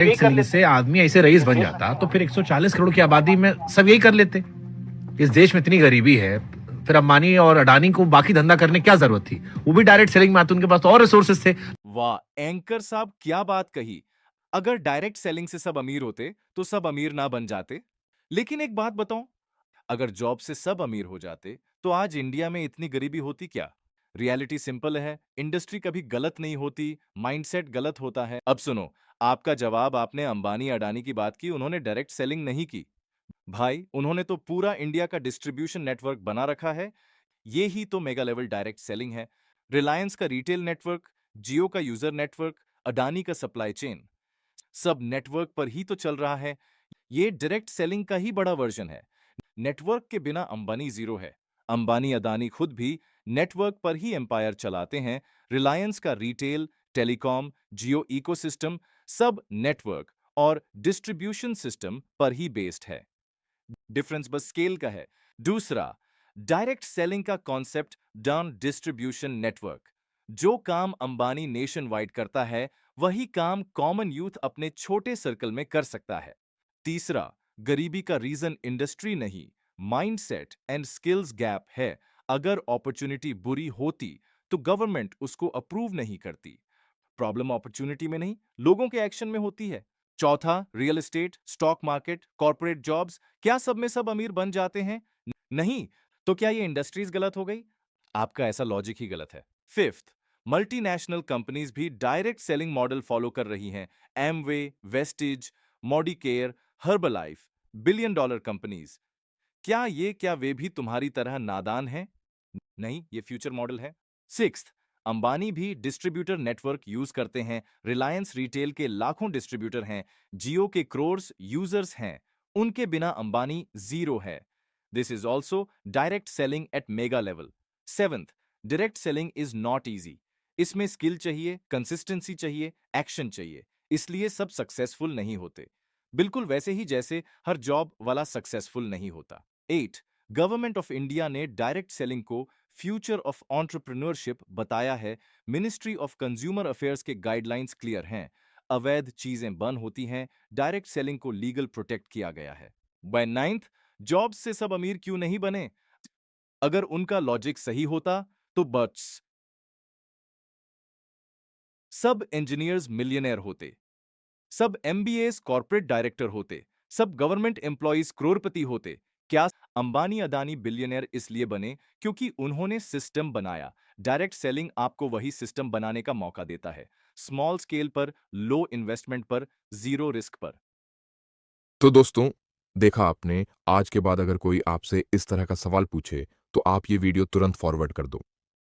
Direct selling से आदमी ऐसे रईस बन जाता तो फिर 140 करोड़ की आबादी में सब यही कर लेते। इस देश में इतनी गरीबी है, फिर अंबानी और अडानी को बाकी धंधा करने की क्या जरूरत थी? वो भी डायरेक्ट सेलिंग में आते, उनके पास तो और रिसोर्सेस थे। वाह एंकर साहब, क्या बात कही। अगर डायरेक्ट सेलिंग से सब अमीर होते तो सब अमीर ना बन जाते। लेकिन एक बात बताऊं, अगर जॉब से सब अमीर हो जाते तो आज इंडिया में इतनी गरीबी होती क्या? रियलिटी सिंपल है, इंडस्ट्री कभी गलत नहीं होती, माइंडसेट गलत होता है। अब सुनो, आपका जवाब, आपने अंबानी अडानी की बात की, उन्होंने डायरेक्ट सेलिंग नहीं की। भाई, उन्होंने तो पूरा इंडिया का डिस्ट्रीब्यूशन नेटवर्क बना रखा है। ये ही तो मेगा लेवल डायरेक्ट सेलिंग है। रिलायंस का रिटेल नेटवर्क, जियो का यूजर नेटवर्क, अडानी का सप्लाई चेन, सब नेटवर्क पर ही तो चल रहा है। ये डायरेक्ट सेलिंग का ही बड़ा वर्जन है। नेटवर्क के बिना अंबानी जीरो है। अंबानी अदानी खुद भी नेटवर्क पर ही एम्पायर चलाते हैं। रिलायंस का रिटेल, टेलीकॉम, जियो इकोसिस्टम, सब नेटवर्क और डिस्ट्रीब्यूशन सिस्टम पर ही बेस्ड है। डिफरेंस बस स्केल का है। दूसरा, डायरेक्ट सेलिंग का कॉन्सेप्ट डन डिस्ट्रीब्यूशन नेटवर्क। जो काम अंबानी नेशन वाइड करता है, वही काम कॉमन यूथ अपने छोटे सर्कल में कर सकता है। तीसरा, गरीबी का रीजन इंडस्ट्री नहीं, माइंडसेट एंड स्किल्स गैप है। अगर अपॉर्चुनिटी बुरी होती तो गवर्नमेंट उसको अप्रूव नहीं करती। प्रॉब्लम अपॉर्चुनिटी में नहीं, लोगों के एक्शन में होती है। चौथा, real estate, stock market, corporate jobs, क्या सब में सब अमीर बन जाते हैं? नहीं। तो क्या ये इंडस्ट्रीज गलत हो गई? आपका ऐसा लॉजिक ही गलत है। फिफ्थ, मल्टीनेशनल कंपनीज भी डायरेक्ट सेलिंग मॉडल फॉलो कर रही हैं। Amway, Vestige, Modicare, Herbalife, billion dollar companies. क्या वे भी तुम्हारी तरह नादान हैं? नहीं, ये फ्यूचर मॉडल है। सिक्स्थ, अंबानी भी डिस्ट्रीब्यूटर नेटवर्क यूज करते हैं। रिलायंस रिटेल के लाखों डिस्ट्रीब्यूटर हैं। जियो के क्रोर्स यूजर्स हैं। उनके बिना अंबानी जीरो है। This is also direct selling at mega level. Seventh, direct selling is not easy. इसमें स्किल चाहिए, कंसिस्टेंसी चाहिए, एक्शन चाहिए। इसलिए सब सक्सेसफुल नहीं होते। बिल्कुल वैसे ही जैसे हर जॉब वाला सक्सेसफुल नहीं होता। 8, गवर्नमेंट ऑफ इंडिया ने डायरेक्ट सेलिंग को फ्यूचर ऑफ एंटरप्रेन्योरशिप बताया है। मिनिस्ट्री ऑफ कंज्यूमर अफेयर्स के गाइडलाइंस क्लियर हैं। अवैध चीजें बंद होती हैं। डायरेक्ट सेलिंग को लीगल प्रोटेक्ट किया गया है। बाय नाइन्थ, जॉब से सब अमीर क्यों नहीं बने? अगर उनका लॉजिक सही होता तो बट्स सब इंजीनियर्स मिलियनेयर होते, सब एमबीएस कॉर्पोरेट डायरेक्टर होते, सब गवर्नमेंट एम्प्लॉइज करोड़पति होते। क्या अंबानी अदानी बिलियनेयर इसलिए बने क्योंकि उन्होंने सिस्टम बनाया? डायरेक्ट सेलिंग आपको वही सिस्टम बनाने का मौका देता है। स्मॉल स्केल पर, लो इन्वेस्टमेंट पर, जीरो रिस्क पर। तो दोस्तों, देखा आपने, आज के बाद अगर कोई आपसे इस तरह का सवाल पूछे तो आप ये वीडियो तुरंत फॉरवर्ड कर दो।